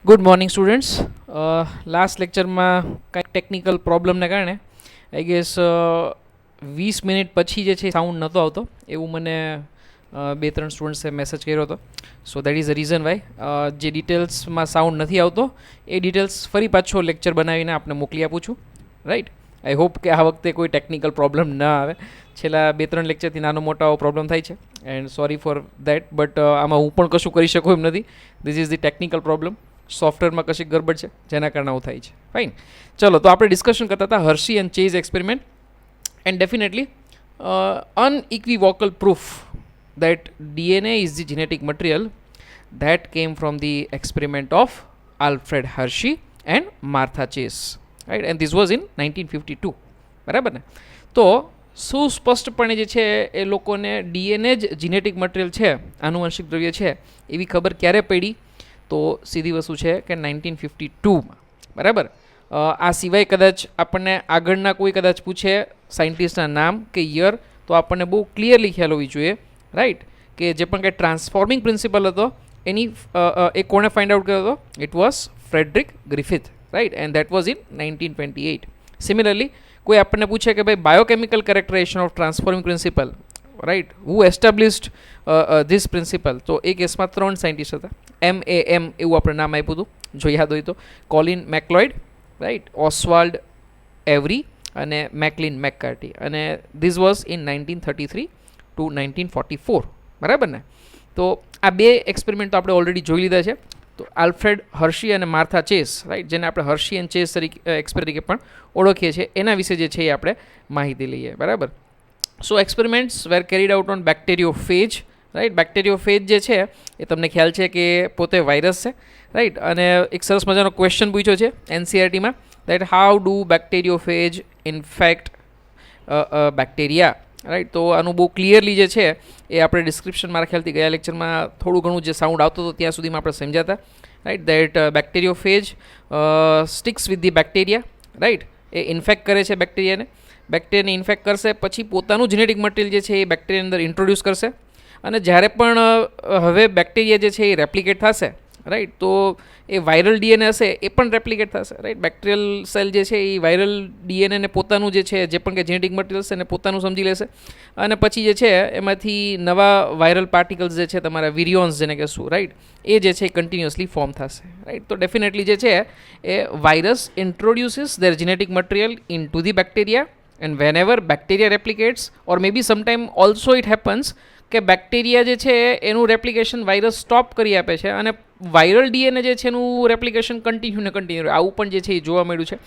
Good morning students. Last લેક્ચરમાં કાંઈક technical પ્રોબ્લેમને કારણે આઈ ગેસ 20 મિનિટ પછી જે છે સાઉન્ડ નહોતો આવતો એવું મને બે ત્રણ સ્ટુડન્ટ્સે મેસેજ કર્યો હતો. So that is a reason Y જે ડિટેલ્સમાં સાઉન્ડ નથી આવતો એ ડિટેલ્સ ફરી પાછો લેક્ચર બનાવીને આપને મોકલી આપું છું. રાઈટ, આઈ હોપ કે આ વખતે કોઈ ટેકનિકલ પ્રોબ્લેમ ન આવે. છેલ્લા 2-3 લેક્ચરથી નાનો મોટો આવો પ્રોબ્લેમ થાય છે and sorry for that, but આમાં હું પણ કશું કરી શકું એમ નથી. This is the technical problem. સોફ્ટવેરમાં કશી ગરબડ છે જેના કારણે આવું થાય છે. ફાઇન, ચલો તો આપણે ડિસ્કશન કરતા હતા Hershey and Chase experiment and definitely unequivocal proof that DNA is the genetic material that came from the experiment of Alfred Hershey and Martha Chase, right? And this was in 1952. બરાબર ને? તો સુસ્પષ્ટપણે જે છે એ લોકોને DNA જ genetic material છે, આનુવંશિક દ્રવ્ય છે એવી ખબર ક્યારે પડી? તો સીધી વસ્તુ છે કે 1952માં. બરાબર. આ સિવાય કદાચ આપણને આગળના કોઈ કદાચ પૂછે સાયન્ટિસ્ટના નામ કે યર તો આપણને બહુ ક્લિયરલી ખ્યાલ હોવી જોઈએ, રાઈટ, કે જે પણ કંઈ ટ્રાન્સફોર્મિંગ પ્રિન્સિપલ હતો એની એ કોણે ફાઇન્ડ આઉટ કર્યો હતો? It was Frederick Griffith, right, and that was in 1928. Similarly કોઈ આપણને પૂછે કે ભાઈ biochemical characterisation of transforming principle, right, who established this principle, તો એ કેસમાં 3 સાયન્ટિસ્ટ હતા. MAM એવું આપણે નામ આપ્યું હતું, જો યાદ હોય તો. કોલિન મેકલોઇડ, રાઈટ, ઓસ્વાલ્ડ એવરી અને મેકલિન મેકકાર્ટી, અને ધીસ વોઝ ઇન 1933 ટુ 1944. બરાબર ને? તો આ બે એક્સપેરિમેન્ટ તો આપણે ઓલરેડી જોઈ લીધા છે. તો આલ્ફ્રેડ હર્શી અને માર્થા ચેસ, રાઈટ, જેને આપણે હર્શી એન્ડ ચેસ તરીકે પણ ઓળખીએ છીએ, એના વિશે જે છે એ આપણે માહિતી લઈએ. બરાબર. So experiments were carried out on bacteriophage, right. Bacteriophage જે છે એ તમને ખ્યાલ છે કે પોતે વાયરસ છે, રાઈટ, અને એક સરસ મજાનો ક્વેશ્ચન પૂછ્યો છે એનસીઆરટીમાં, that how do bacteriophage infect bacteria, right. તો આનું બહુ ક્લિયરલી જે છે એ આપણે ડિસ્ક્રિપ્શન મારા ખ્યાલથી ગયા લેક્ચરમાં થોડું ઘણું જે સાઉન્ડ આવતો હતો ત્યાં સુધીમાં આપણે સમજાતા, right, that bacteriophage sticks with the bacteria, right, એ ઇન્ફેક્ટ કરે છે બેક્ટેરિયાને. બેક્ટેરિયાને ઇન્ફેક્ટ કરશે, પછી પોતાનું જેનેટિક મટીરિયલ જે છે એ બેક્ટેરિયા અંદર ઇન્ટ્રોડ્યુસ કરશે, અને જ્યારે પણ હવે બેક્ટેરિયા જે છે એ રેપ્લિકેટ થશે, રાઈટ, તો એ વાયરલ ડીએનએ હશે એ પણ રેપ્લિકેટ થશે, રાઈટ. બેક્ટેરિયલ સેલ જે છે એ વાયરલ ડીએનએને પોતાનું જે છે જે પણ કે જેનેટિક મટીરિયલ છે એને પોતાનું સમજી લેશે, અને પછી જે છે એમાંથી નવા વાયરલ પાર્ટિકલ્સ જે છે તમારા વિરિયોન્સ જેને કહેશું, રાઈટ, એ જે છે એ કન્ટિન્યુઅસલી ફોર્મ થશે, રાઈટ. તો ડેફિનેટલી જે છે એ virus introduces their genetic material into the bacteria, and whenever bacteria replicates, or May be sometime also it happens કે બેક્ટેરિયા જે છે એનું રેપ્લિકેશન વાયરસ સ્ટોપ કરી આપે છે અને વાયરલ ડીએનએ જે છે એનું રેપ્લિકેશન કન્ટિન્યુ આવું પણ જે છે એ જોવા મળ્યું છે.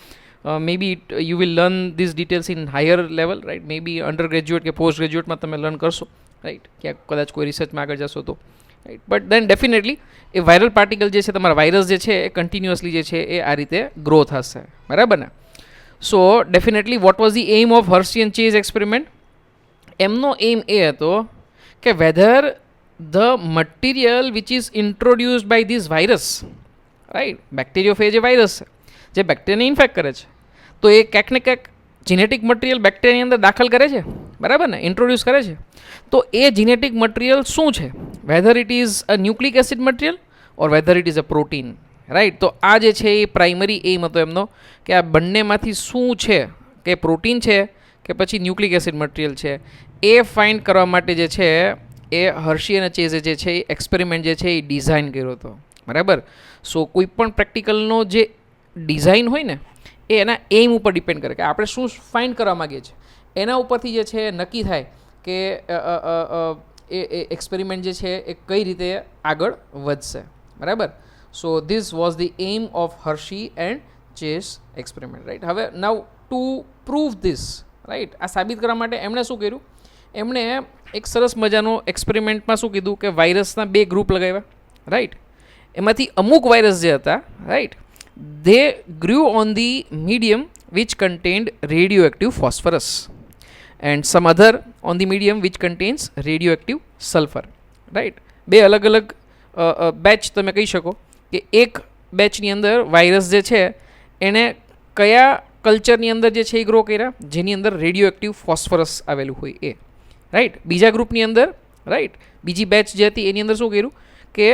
May be you will learn this details in higher level, right. May be undergraduate કે પોસ્ટ ગ્રેજ્યુએટમાં તમે લર્ન કરશો, રાઈટ, ક્યાંક કદાચ કોઈ રિસર્ચમાં આગળ જશો તો, રાઈટ. બટ દેન ડેફિનેટલી એ વાયરલ પાર્ટિકલ જે છે તમારા વાયરસ જે છે એ કન્ટિન્યુઅસલી જે છે એ આ રીતે ગ્રો થશે. બરાબર ને? So definitely what was the aim of Hershey and Chase experiment? એમનો એમ એ હતો કે whether the material which is introduced by this virus, right, bacteriophage એ વાયરસ છે જે બેક્ટેરિયાને ઇન્ફેક્ટ કરે છે, તો એ ક્યાંક ને ક્યાંક જીનેટિક મટીરિયલ બેક્ટેરિયાની અંદર દાખલ કરે છે, બરાબર ને, ઇન્ટ્રોડ્યુસ કરે છે. તો એ જીનેટિક મટીરિયલ શું છે? Weather it is a nucleic acid material or weather it is a protein, right. તો આ જે છે એ પ્રાઇમરી એમ હતો એમનો, કે આ બંનેમાંથી શું છે, કે પ્રોટીન છે કે પછી ન્યુક્લિક એસિડ મટીરિયલ છે, એ ફાઇન્ડ કરવા માટે જે છે એ હર્શી અને ચેઝે જે છે એ એક્સપેરિમેન્ટ જે છે એ ડિઝાઇન કર્યો હતો. બરાબર. સો કોઈ પણ પ્રેક્ટિકલનો જે ડિઝાઇન હોય ને એ એના એમ ઉપર ડિપેન્ડ કરે કે આપણે શું ફાઇન્ડ કરવા માગીએ છીએ, એના ઉપરથી જે છે નક્કી થાય કે એ એક્સપેરિમેન્ટ જે છે એ કઈ રીતે આગળ વધશે. બરાબર. So this was the aim of Hershey and Chase experiment, right. હવે now to prove this, right, આ સાબિત કરવા માટે એમણે શું કર્યું? એમણે એક સરસ મજાનો એક્સપેરિમેન્ટમાં શું કીધું કે વાયરસના 2 ગ્રુપ લગાવ્યા, રાઈટ. એમાંથી અમુક વાયરસ જે હતા, right, they grew on the medium which contained radioactive phosphorus and some other on the medium which contains radioactive sulphur, right. 2 અલગ અલગ બેચ તમે કહી શકો કે એક બેચની અંદર વાયરસ જે છે એને કયા કલ્ચરની અંદર જે છે એ ગ્રો કર્યા જેની અંદર રેડિયો એક્ટિવ ફોસ્ફરસ આવેલું હોય એ, રાઈટ. બીજા ગ્રુપની અંદર, રાઈટ, બીજી બેચ જે હતી એની અંદર શું કર્યું કે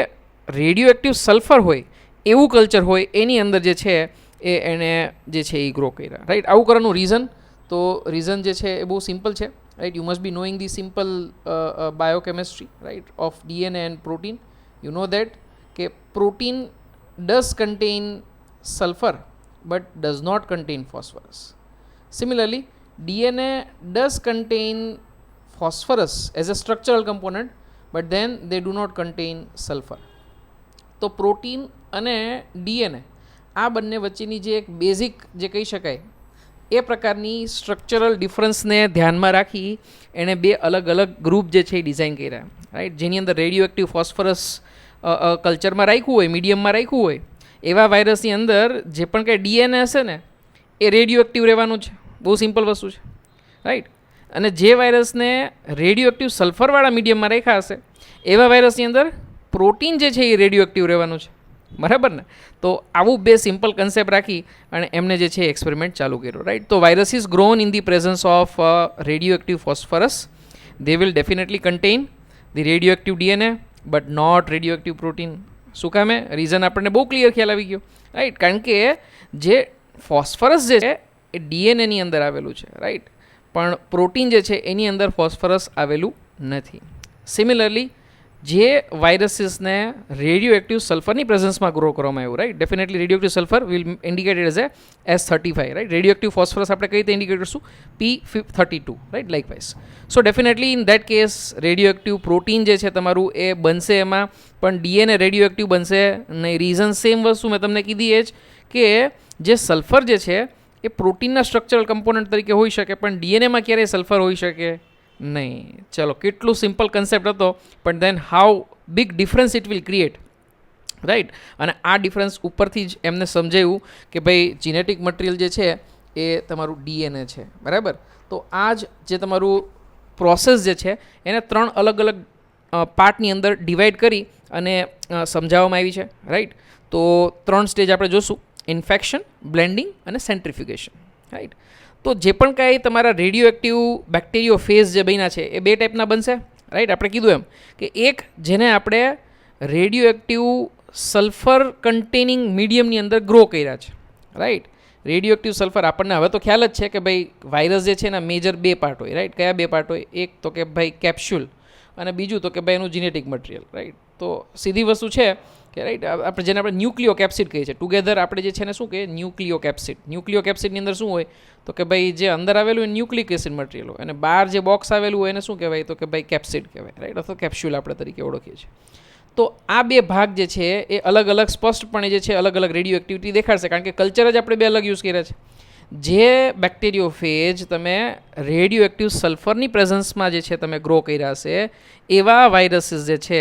રેડિયો એક્ટિવ સલ્ફર હોય એવું કલ્ચર હોય એની અંદર જે છે એને જે છે એ ગ્રો કર્યા, રાઈટ. આવું કરવાનું રીઝન, તો રીઝન જે છે એ બહુ સિમ્પલ છે, right. You must be knowing the simple biochemistry, right, of DNA and protein. You know that કે protein does contain sulfur but does not contain phosphorus. Similarly, DNA does contain phosphorus as a structural component, but then they do not contain sulfur. તો protein અને DNA આ બંને વચ્ચેની જે એક basic જે કહી શકાય એ પ્રકારની સ્ટ્રક્ચરલ ડિફરન્સને ધ્યાનમાં રાખી એણે બે અલગ અલગ ગ્રુપ જે છે એ ડિઝાઇન કર્યા, રાઈટ. જેની અંદર રેડિયો એક્ટિવ ફોસ્ફરસ કલ્ચરમાં રાખ્યું હોય, મીડિયમમાં રાખ્યું હોય, એવા વાયરસની અંદર જે પણ કંઈ DNA હશે ને એ રેડિયો એક્ટિવ રહેવાનું છે. બહુ સિમ્પલ વસ્તુ છે, રાઈટ. અને જે વાયરસને રેડિયો એક્ટિવ સલ્ફરવાળા મીડિયમમાં રાખ્યા હશે એવા વાયરસની અંદર પ્રોટીન જે છે એ રેડિયો એક્ટિવ રહેવાનું છે, બરાબર ને. તો આવું બે સિમ્પલ કન્સેપ્ટ રાખી અને એમને જે છે એક્સપેરિમેન્ટ ચાલુ કર્યો, રાઈટ. તો virus is grown in the presence of radioactive phosphorus. They will definitely contain the radioactive DNA but not radioactive protein. શું કામે? રીઝન આપણને બહુ ક્લિયર ખ્યાલ આવી ગયો, રાઈટ. કારણ કે જે ફોસ્ફરસ જે છે એ DNAની અંદર આવેલું છે, રાઈટ, પણ પ્રોટીન જે છે એની અંદર ફોસ્ફરસ આવેલું નથી. સિમિલરલી જે વાયરસીસને રેડિયો એક્ટિવ સલ્ફરની પ્રેઝન્સમાં ગ્રો કરવામાં આવ્યું, right, definitely radio active sulphur will indicated as a S35, right. Radio active phosphorus આપણે કઈ રીતે ઇન્ડિકેટ કરશું? P32, right, likewise. So definitely in that case radio active protein જે છે તમારું એ બનશે એમાં, પણ DNA રેડિયો એક્ટિવ બનશે નહીં. રીઝન સેમ વસ્તુ મેં તમને કીધી એ જ કે જે સલ્ફર જે છે એ પ્રોટીનના સ્ટ્રક્ચરલ કમ્પોનન્ટ તરીકે હોઈ શકે, પણ DNAમાં ક્યારેય સલ્ફર હોઈ શકે નહીં. ચલો, કેટલું સિમ્પલ કન્સેપ્ટ હતો, પણ then how big difference it will create, right. અને આ ડિફરન્સ ઉપરથી જ એમને સમજાયું કે ભાઈ જીનેટિક મટીરિયલ જે છે એ તમારું DNA છે, બરાબર. તો આ જ જે તમારું પ્રોસેસ જે છે એને 3 અલગ અલગ પાર્ટની અંદર ડિવાઈડ કરી અને સમજાવવામાં આવી છે, રાઈટ. તો 3 સ્ટેજ આપણે જોશું: ઇન્ફેક્શન, બ્લેન્ડિંગ અને સેન્ટ્રીફ્યુગેશન, રાઈટ. તો જે પણ કાંઈ તમારા રેડિયો એક્ટિવ બેક્ટેરિયો ફેઝ જે બન્યા છે એ 2 ટાઈપના બનશે, રાઈટ. આપણે કીધું એમ કે એક જેને આપણે રેડિયો એક્ટિવ સલ્ફર કન્ટેનિંગ મીડિયમની અંદર ગ્રો કર્યા છે, રાઈટ. રેડિયો એક્ટિવ સલ્ફર આપણને હવે તો ખ્યાલ જ છે કે ભાઈ વાયરસ જે છે એના મેજર 2 પાર્ટ હોય, રાઈટ. કયા 2 પાર્ટ હોય? એક તો કે ભાઈ કેપ્સ્યુલ, અને બીજું તો કે ભાઈ એનું જીનેટિક મટીરિયલ, રાઈટ. તો સીધી વસ્તુ છે કે રાઈટ આપણે જેને આપણે ન્યુક્લિયો કેપ્સિડ કહીએ છીએ, ટુગેધર આપણે જે છે ને શું કહીએ? ન્યુક્લિયો કેપ્સિડ. ન્યુક્લિયો કેપ્સિડની અંદર શું હોય? તો કે ભાઈ જે અંદર આવેલું હોય ન્યુક્લિક એસિડ મટીરિયલ હોય, અને બહાર જે બોક્સ આવેલું હોય એને શું કહેવાય? તો કે ભાઈ કેપ્સિડ કહેવાય, રાઈટ, અથવા કેપ્સ્યુલ આપણે તરીકે ઓળખીએ છીએ. તો આ 2 ભાગ જે છે એ અલગ અલગ સ્પષ્ટપણે જે છે અલગ અલગ રેડિયો એક્ટિવિટી દેખાડશે, કારણ કે કલ્ચર જ આપણે 2 અલગ યુઝ કર્યા છે. જે બેક્ટેરિયો ફેજ તમે રેડિયો એક્ટિવ સલ્ફરની પ્રેઝન્સમાં જે છે તમે ગ્રો કર્યા હશે એવા વાયરસીસ જે છે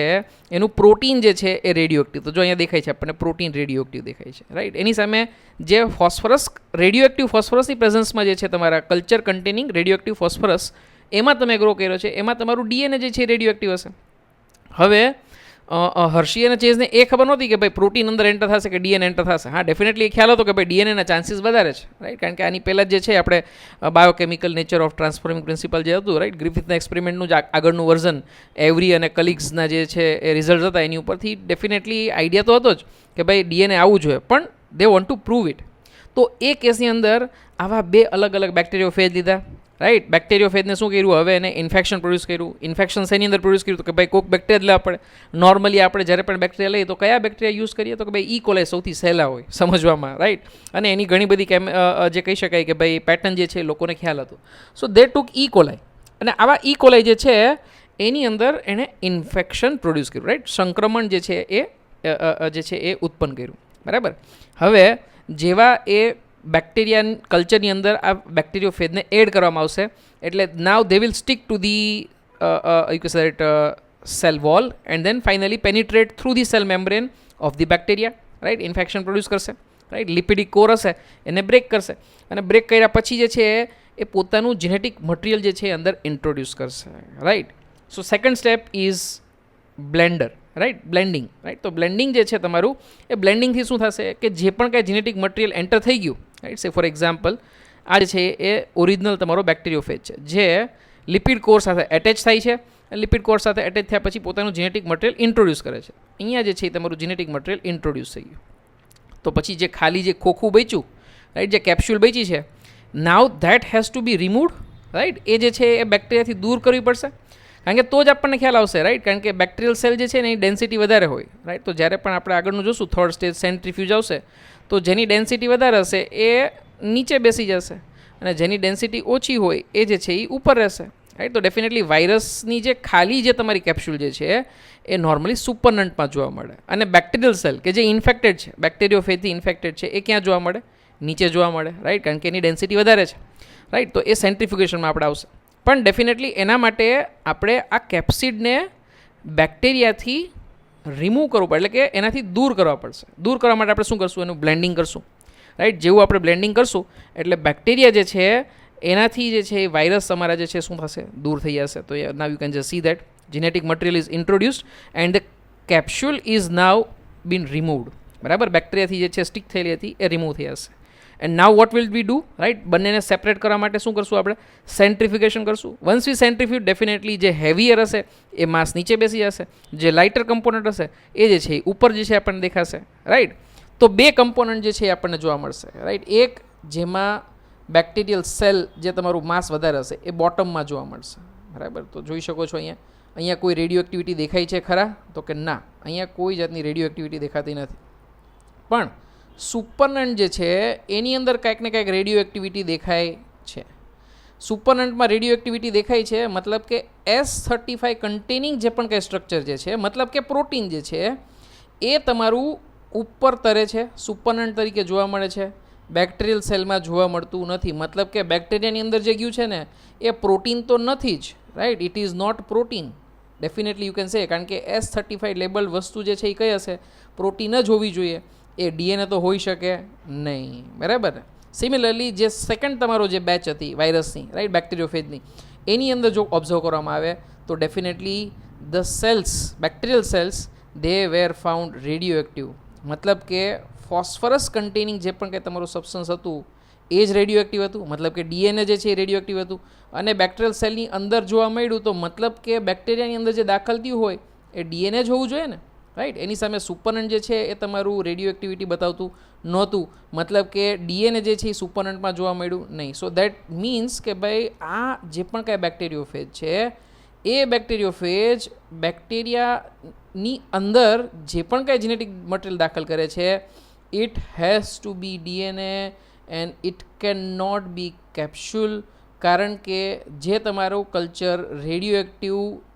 એનું પ્રોટીન જે છે એ રેડિયો એક્ટિવ. તો જો અહીંયા દેખાય છે આપણને પ્રોટીન રેડિયો એક્ટિવ દેખાય છે, રાઈટ. એની સામે જે ફોસ્ફરસ રેડિયો એક્ટિવ ફોસ્ફરસની પ્રેઝન્સમાં જે છે તમારા culture containing radio active phosphorus એમાં તમે ગ્રો કર્યો છે, એમાં તમારું DNA જે છે રેડિયો એક્ટિવ હશે. હવે હર્શી અને ચેઝને એ ખબર નહોતી કે ભાઈ પ્રોટીન અંદર એન્ટર થશે કે DNA એન્ટર થશે. હા, ડેફિનેટલી એ ખ્યાલ હતો કે ભાઈ DNAના ચાન્સીસ વધારે છે, રાઈટ. કારણ કે આની પહેલાં જે છે આપણે biochemical nature of transforming principal જે હતું, રાઈટ, ગ્રિફિથના એક્સપેરિમેન્ટનું જ આગળનું વર્ઝન એવરી અને કલિગ્સના જે છે એ રિઝલ્ટ હતા એની ઉપરથી ડેફિનેટલી આઈડિયા તો હતો જ કે ભાઈ DNA આવવું જોઈએ, પણ they want to prove it. તો એ કેસની અંદર આવા 2 અલગ અલગ બેક્ટેરિયો ફેજ લીધા, રાઈટ. બેક્ટેરિયો ફેજને શું કર્યું? હવે એને ઇન્ફેક્શન પ્રોડ્યુસ કર્યું. ઇન્ફેક્શન શેની અંદર પ્રોડ્યુસ કર્યું? તો કે ભાઈ કોઈક બેક્ટેરિયા લેવા પડે. નોર્મલી આપણે જ્યારે પણ બેક્ટેરિયા લઈએ તો કયા બેક્ટેરિયા યુઝ કરીએ? તો કે ભાઈ E. coli સૌથી સહેલા હોય સમજવામાં, રાઈટ. અને એની ઘણી બધી જે કહી શકાય કે ભાઈ પેટર્ન જે છે લોકોને ખ્યાલ હતો. સો દે ટુક E. coli, અને આવા E. coli જે છે એની અંદર એણે ઇન્ફેક્શન પ્રોડ્યુસ કર્યું, રાઈટ. સંક્રમણ જે છે એ ઉત્પન્ન કર્યું, બરાબર. હવે જેવા એ બેક્ટેરિયા કલ્ચરની અંદર આ બેક્ટેરિયો ફેજને એડ કરવામાં આવશે એટલે now they will stick to the cell wall and then finally penetrate through the cell membrane of the bacteria, right. Infection produce કરશે, રાઈટ. લિપિડિક કોર હશે એને બ્રેક કરશે, અને બ્રેક કર્યા પછી જે છે એ પોતાનું જેનેટિક મટીરિયલ જે છે એ અંદર ઇન્ટ્રોડ્યુસ કરશે, right. So second step is Blender, right, blending, right. તો બ્લેન્ડિંગ જે છે તમારું એ બ્લેન્ડિંગથી શું થશે કે જે પણ કાંઈ જેનેટિક મટીરિયલ એન્ટર થઈ ગયું, રાઈટ. સે ફોર એક્ઝામ્પલ આ જે છે એ ઓરિજિનલ તમારો બેક્ટેરિયો ફેજ છે જે લિપિડ કોર સાથે એટેચ થાય છે. લિપિડ કોર સાથે એટેચ થયા પછી પોતાનું જેનેટિક મટીરિયલ ઇન્ટ્રોડ્યુસ કરે છે. અહીંયા જે છે એ તમારું જેનેટિક મટીરિયલ ઇન્ટ્રોડ્યુસ થઈ ગયું, તો પછી જે ખાલી જે ખોખું બચ્યું, રાઈટ, જે કેપ્સ્યુલ બચી છે, now that has to be removed, right. એ જે છે એ બેક્ટેરિયાથી દૂર કરવી પડશે, કારણ કે તો જ આપણને ખ્યાલ આવશે, રાઈટ. કારણ કે બેક્ટેરિયલ સેલ જે છે ને એની ડેન્સિટી વધારે હોય, રાઈટ. તો જ્યારે પણ આપણે આગળનું જોશું થર્ડ સ્ટેજ સેન્ટ્રીફ્યુજ આવશે, તો જેની ડેન્સિટી વધારે હશે એ નીચે બેસી જશે અને જેની ડેન્સિટી ઓછી હોય એ જે છે એ ઉપર રહેશે, રાઈટ. તો ડેફિનેટલી વાયરસની જે ખાલી જે તમારી કેપ્સ્યુલ જે છે એ નોર્મલી સુપરનન્ટમાં જોવા મળે, અને બેક્ટેરિયલ સેલ કે જે ઇન્ફેક્ટેડ છે, બેક્ટેરિયોફેજથી ઇન્ફેક્ટેડ છે, એ ક્યાં જોવા મળે? નીચે જોવા મળે, રાઈટ. કારણ કે એની ડેન્સિટી વધારે છે, રાઈટ. તો એ સેન્ટ્રીફ્યુગેશનમાં આપણે આવશે. પણ ડેફિનેટલી એના માટે આપણે આ કેપ્સિડને બેક્ટેરિયાથી રિમૂવ કરવું પડે, એટલે કે એનાથી દૂર કરવા પડશે. દૂર કરવા માટે આપણે શું કરશું? એનું બ્લેન્ડિંગ કરશું, રાઈટ. જેવું આપણે બ્લેન્ડિંગ કરશું એટલે બેક્ટેરિયા જે છે એનાથી જે છે એ વાયરસ તમારા જે છે શું થશે? દૂર થઈ જશે. તો now you can just see that genetic material is introduced and the capsule is now been removed. બરાબર, બેક્ટેરિયાથી જે છે સ્ટિક થયેલી હતી એ રિમૂવ થઈ જશે. And now what will we do, right? બંનેને સેપરેટ કરવા માટે શું કરશું આપણે? સેન્ટ્રીફિકેશન કરશું. વન્સ વી સેન્ટ્રીફ્યુજ, ડેફિનેટલી જે હેવીયર હશે એ માસ નીચે બેસી જશે, જે લાઇટર કમ્પોનન્ટ હશે એ જે છે એ ઉપર જે છે આપણને દેખાશે, રાઈટ. તો બે કમ્પોનન્ટ જે છે એ આપણને જોવા મળશે, રાઈટ. એક જેમાં બેક્ટેરિયલ સેલ જે તમારું માસ વધારે હશે એ બોટમમાં જોવા મળશે, બરાબર. તો જોઈ શકો છો અહીંયા કોઈ રેડિયો એક્ટિવિટી દેખાય છે ખરા? તો કે ના, અહીંયા કોઈ જાતની રેડિયો એક્ટિવિટી દેખાતી નથી. પણ સુપરનન્ટ જે છે એની અંદર કાંઈક ને કાંઈક રેડિયો એક્ટિવિટી દેખાય છે. સુપરનન્ટમાં રેડિયો એક્ટિવિટી દેખાય છે, મતલબ કે S35 કન્ટેનિંગ જે પણ કંઈ સ્ટ્રક્ચર જે છે, મતલબ કે પ્રોટીન જે છે એ તમારું ઉપર તરે છે, સુપરનન્ટ તરીકે જોવા મળે છે. બેક્ટેરિયલ સેલમાં જોવા મળતું નથી, મતલબ કે બેક્ટેરિયાની અંદર જે ગયું છે ને એ પ્રોટીન તો નથી જ, right. It is not protein, definitely you can say. કારણ કે S35 લેબલ વસ્તુ જે છે એ કઈ હશે? પ્રોટીન જ હોવી જોઈએ. એ ડીએનએ તો હોઈ શકે નહીં, બરાબર. સિમિલરલી જે સેકન્ડ તમારો જે બેચ હતી વાયરસની, રાઈટ, બેક્ટેરિયોફેજની, એની અંદર જો ઓબ્ઝર્વ કરવામાં આવે તો definitely the cells, bacterial cells, they were found radioactive. મતલબ કે ફોસ્ફરસ કન્ટેનિંગ જે પણ કંઈ તમારું સબસ્ટન્સ હતું એ જ રેડિયો એક્ટિવ હતું, મતલબ કે ડીએનએ જે છે એ રેડિયો એક્ટિવ હતું. અને બેક્ટેરિયલ સેલની અંદર જોવા મળ્યું તો મતલબ કે બેક્ટેરિયાની અંદર જે દાખલ થયું હોય એ ડીએનએ જ હોવું જોઈએ ને, રાઈટ. એની સામે સુપરનન્ટ જે છે એ તમારું રેડિયો એક્ટિવિટી બતાવતું નહોતું, મતલબ કે ડીએનએ જે છે એ સુપરનન્ટમાં જોવા મળ્યું નહીં. સો દેટ મીન્સ કે ભાઈ આ જે પણ કાંઈ બેક્ટેરિયોફેજ છે એ બેક્ટેરિયોફેજ બેક્ટેરિયાની અંદર જે પણ કાંઈ જેનેટિક મટીરિયલ દાખલ કરે છે it has to be DNA and it cannot be capsule. કારણ કે જે તમારો કલ્ચર રેડિયો એક્ટિવ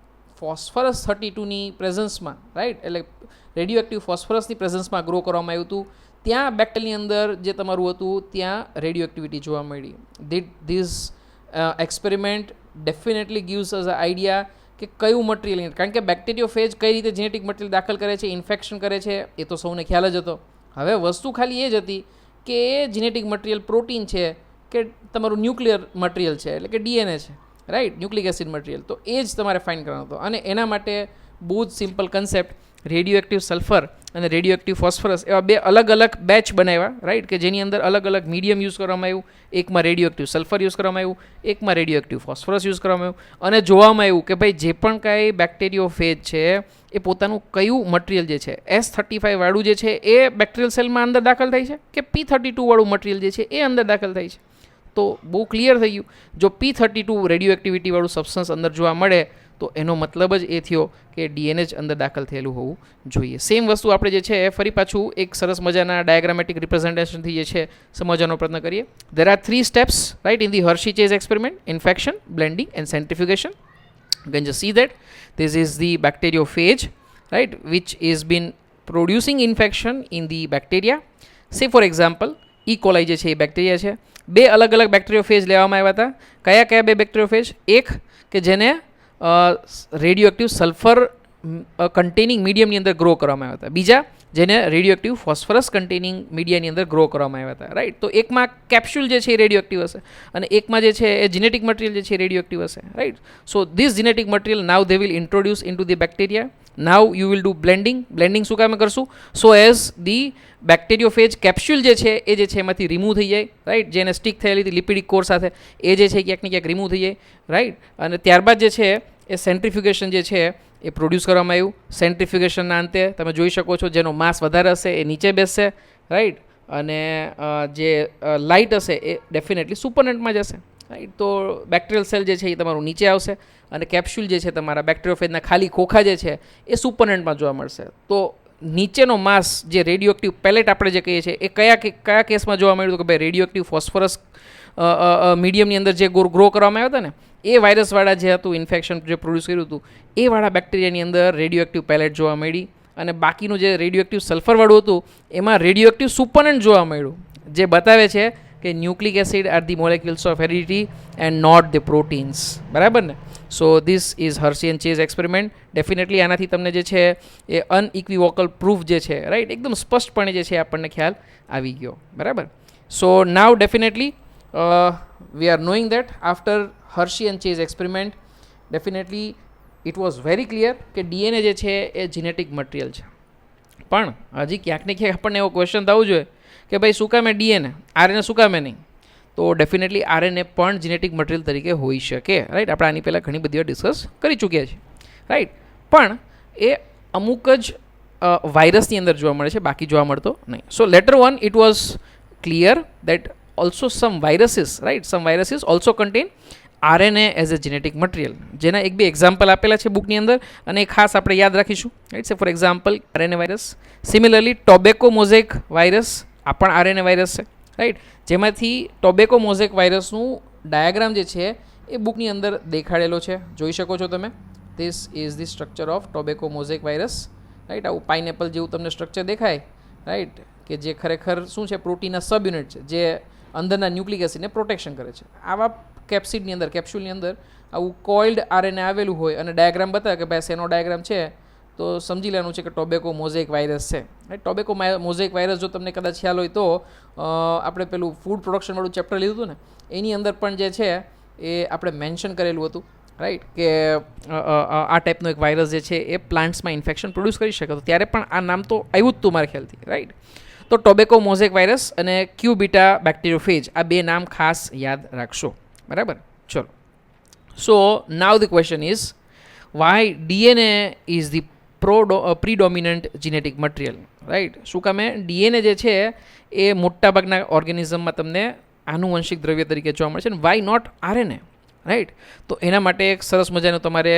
ફોસ્ફરસ 32ની પ્રેઝન્સમાં, રાઈટ, એટલે રેડિયો એક્ટિવ ફોસ્ફરસની પ્રેઝન્સમાં ગ્રો કરવામાં આવ્યું હતું, ત્યાં બેક્ટેરિયાની અંદર જે તમારું હતું ત્યાં રેડિયો એક્ટિવિટી જોવા મળી. This experiment definitely gives us a idea કે કયું મટીરિયલ, કારણ કે બેક્ટેરિયોફેજ કઈ રીતે જેનેટિક મટીરિયલ દાખલ કરે છે, ઇન્ફેક્શન કરે છે, એ તો સૌને ખ્યાલ જ હતો. હવે વસ્તુ ખાલી એ જ હતી કે એ જેનેટિક મટીરિયલ પ્રોટીન છે કે તમારું ન્યુક્લિયર મટીરિયલ છે, એટલે કે ડીએનએ છે, રાઈટ, ન્યુક્લિક એસિડ મટીરિયલ. તો એ જ તમારે ફાઇન્ડ કરવાનો હતો. અને એના માટે બહુ જ simple concept, radio active sulphur અને રેડિયો એક્ટિવ ફોસ્ફરસ એવા બે અલગ અલગ બેચ બનાવ્યા, રાઈટ, કે જેની અંદર અલગ અલગ મીડિયમ યુઝ કરવામાં આવ્યું. એકમાં રેડિયો એક્ટિવ સલ્ફર યુઝ કરવામાં આવ્યું, એકમાં રેડિયો એક્ટિવ ફોસ્ફરસ યુઝ કરવામાં આવ્યું. અને જોવામાં આવ્યું કે ભાઈ જે પણ કાંઈ બેક્ટેરિયોફેજ છે એ પોતાનું કયું મટીરિયલ જે છે S35 વાળું જે છે એ બેક્ટેરિયલ સેલમાં અંદર દાખલ થાય છે કે P32 વાળું મટીરિયલ જે છે એ અંદર દાખલ થાય છે. તો બહુ ક્લિયર થઈ ગયું, જો P32 રેડિયો એક્ટિવિટી વાળું સબસ્ટન્સ અંદર જોવા મળે તો એનો મતલબ જ એ થયો કે ડીએનએ જ અંદર દાખલ થયેલું હોવું જોઈએ. સેમ વસ્તુ આપણે જે છે ફરી પાછું એક સરસ મજાના ડાયાગ્રામેટિક રિપ્રેઝન્ટેશનથી જે છે સમજવાનો પ્રયત્ન કરીએ. There are 3 steps, right, in the Hershey-Chase experiment: infection, blending and centrifugation. You can just see that this is the bacteriophage, right, which is been producing infection in the bacteria. Say for example E. coli જે છે એ bacteria છે. બે અલગ અલગ બેક્ટેરિયોફેજ લેવામાં આવ્યા હતા. કયા કયા બે બેક્ટેરિયોફેજ? એક કે જેને રેડિયો એક્ટિવ સલ્ફર કન્ટેનિંગ મીડિયમની અંદર ગ્રો કરવામાં આવ્યા હતા, બીજા જેને રેડિયો એક્ટિવ ફોસ્ફરસ કન્ટેનિંગ મીડિયાની અંદર ગ્રો કરવામાં આવ્યા હતા, રાઈટ. તો એકમાં કેપ્સ્યુલ જે છે એ રેડિયો એક્ટિવ હશે અને એકમાં જે છે એ જેનેટિક મટીરિયલ જે છે એ રેડિયો એક્ટિવ હશે, right. So this genetic material now they will introduce in two the bacteria. Now you will do blending શું કામ કરશું? સો એઝ ધી બેક્ટેરિયોફેજ કેપ્સ્યુલ જે છે એ જે છે એમાંથી રિમૂવ થઈ જાય, રાઈટ, જેને સ્ટિક થયેલી લિપિડિક કોર સાથે એ જે છે ક્યાંક ને ક્યાંક રિમૂવ થઈ જાય, રાઈટ. અને ત્યારબાદ જે છે એ સેન્ટ્રીફ્યુગેશન જે છે એ પ્રોડ્યુસ કરવામાં આવ્યું. સેન્ટ્રીફ્યુગેશનના અંતે તમે જોઈ શકો છો જેનો માસ વધારે હશે એ નીચે બેસશે, રાઈટ, અને જે લાઇટ હશે એ ડેફિનેટલી સુપરનેટમાં જશે, રાઈટ. તો બેક્ટેરિયલ સેલ જે છે એ તમારું નીચે આવશે અને કેપ્સ્યુલ જે છે તમારા બેક્ટેરિયોફેજના ખાલી ખોખા જે છે એ સુપરનેટમાં જોવા મળશે. તો નીચેનો માસ જે રેડિયો એક્ટિવ પેલેટ આપણે જે કહીએ છીએ એ કયા કેસમાં જોવા મળ્યું કે ભાઈ રેડિયો એક્ટિવ ફોસ્ફરસ મીડિયમની અંદર જે ગ્રો કરવામાં આવ્યા હતા ને એ વાયરસવાળા જે હતું ઇન્ફેક્શન જે પ્રોડ્યુસ કર્યું હતું એ વાળા બેક્ટેરિયાની અંદર રેડિયો એક્ટિવ પેલેટ જોવા મળી, અને બાકીનું જે રેડિયો એક્ટિવ સલ્ફરવાળું હતું એમાં રેડિયો એક્ટિવ સુપરનેટ જોવા મળ્યું, જે બતાવે છે કે nucleic acid are the molecules of heredity and not the proteins. બરાબર ને? So this is Hershey and Chase experiment. Definitely આનાથી તમને જે છે એ અનઇક્વિવોકલ પ્રૂફ જે છે, રાઈટ, એકદમ સ્પષ્ટપણે જે છે આપણને ખ્યાલ આવી ગયો. બરાબર. So now definitely we are knowing that after Hershey and Chase experiment definitely it was very clear કે ડીએનએ જે છે એ જીનેટિક મટીરિયલ છે. પણ હજી ક્યાંક ને ક્યાંક આપણને એવો ક્વેશ્ચન થવું જોઈએ કે ભાઈ શું કામે ડીએનએ, આરએનએ શું કામે નહીં? તો ડેફિનેટલી આરએનએ પણ જીનેટિક મટીરિયલ તરીકે હોઈ શકે, રાઈટ. આપણે આની પહેલાં ઘણી બધી ડિસ્કસ કરી ચૂક્યા છીએ, રાઈટ. પણ એ અમુક જ વાયરસની અંદર જોવા મળે છે, બાકી જોવા મળતો નહીં. So later one it was clear that also some viruses, right, some viruses also contain RNA as a genetic material, જેના એક બે એક્ઝામ્પલ આપેલા છે બુકની અંદર અને એ ખાસ આપણે યાદ રાખીશું, રાઈટ. સે for example RNA virus, similarly tobacco mosaic virus આ પણ આરએનએ વાયરસ છે, રાઈટ. જેમાંથી ટોબેકો મોઝેક વાયરસનું ડાયાગ્રામ જે છે એ બુકની અંદર દેખાડેલો છે, જોઈ શકો છો તમે. This is the structure of tobacco mosaic virus, right. આવું પાઇનેપલ જેવું તમને સ્ટ્રક્ચર દેખાય, રાઈટ, કે જે ખરેખર શું છે, પ્રોટીનના સબ યુનિટ છે જે અંદરના ન્યુક્લિક એસિડને પ્રોટેક્શન કરે છે. આવા કેપ્સિડની અંદર, કેપ્સ્યુલની અંદર આવું કોઇલ્ડ આરએનએ આવેલું હોય અને ડાયાગ્રામ બતાવે કે ભાઈ શેનો ડાયાગ્રામ છે, તો સમજી લેવાનું છે કે ટોબેકો મોઝેક વાયરસ છે. ટોબેકો મોઝેક વાયરસ જો તમને કદાચ ખ્યાલ હોય તો આપણે પેલું ફૂડ પ્રોડક્શનવાળું ચેપ્ટર લીધું હતું ને એની અંદર પણ જે છે એ આપણે મેન્શન કરેલું હતું, રાઈટ, કે આ ટાઈપનો એક વાયરસ જે છે એ પ્લાન્ટ્સમાં ઇન્ફેક્શન પ્રોડ્યુસ કરી શકે. તો ત્યારે પણ આ નામ તો આવ્યું જ હતું મારા ખ્યાલથી, રાઈટ. તો ટોબેકો મોઝેક વાયરસ અને ક્યુબીટા બેક્ટેરિયોફેજ આ બે નામ ખાસ યાદ રાખશો. બરાબર. ચલો. So now the question is why DNA is the predominant genetic material, right. શું કામે ડીએનએ જે છે એ મોટાભાગના ઓર્ગેનિઝમમાં તમને આનુવંશિક દ્રવ્ય તરીકે જોવા મળે છે, અને વાય નોટ આરએનએ, રાઈટ. તો એના માટે એક સરસ મજાનું તમારે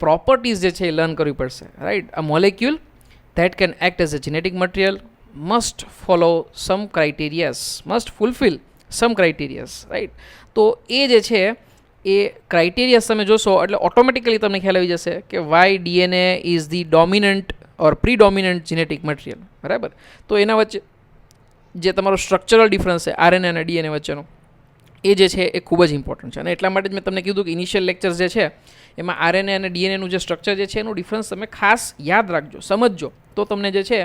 પ્રોપર્ટીઝ જે છે એ લર્ન કરવી પડશે, right. A molecule that can act as a genetic material must follow some criterias, must fulfill some criterias, right. તો એ જે છે એ ક્રાઇટેરિયાસ તમે જોશો એટલે ઓટોમેટિકલી તમને ખ્યાલ આવી જશે કે why DNA is the dominant or predominant genetic material. બરાબર. તો એના વચ્ચે જે તમારો સ્ટ્રક્ચરલ ડિફરન્સ છે આરએનએ અને ડીએનએ વચ્ચેનો એ જે છે એ ખૂબ જ ઇમ્પોર્ટન્ટ છે, અને એટલા માટે જ મેં તમને કીધું કે ઇનિશિયલ લેક્ચર્સ જે છે એમાં આરએનએ અને ડીએનએનું જે સ્ટ્રક્ચર જે છે એનું ડિફરન્સ તમે ખાસ યાદ રાખજો, સમજજો, તો તમને જે છે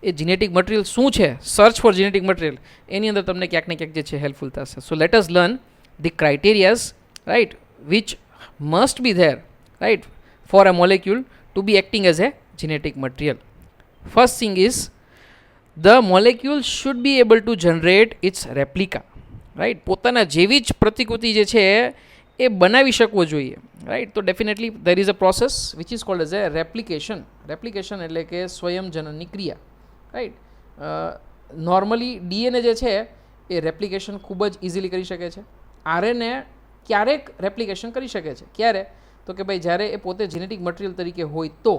એ જીનેટિક મટીરિયલ શું છે, સર્ચ ફોર જીનેટિક મટીરિયલ, એની અંદર તમને ક્યાંક ને ક્યાંક જે છે હેલ્પફુલ થશે. So let us learn the criterias, right, which must be there, right, for a molecule to be acting as a genetic material. First thing is the molecule should be able to generate its replica, right. પોતાના જેવી જ પ્રતિકૃતિ જે છે એ બનાવી શકવો જોઈએ, right. તો definitely there is a process which is called as a replication. Replication એટલે કે સ્વયંજનનની ક્રિયા, રાઈટ. નોર્મલી ડીએનએ જે છે એ રેપ્લિકેશન ખૂબ જ ઇઝીલી કરી શકે છે. આરએનએ ક્યારેક રેપ્લિકેશન કરી શકે છે. ક્યારે? તો કે ભાઈ જ્યારે એ પોતે જીનેટિક મટીરિયલ તરીકે હોય તો.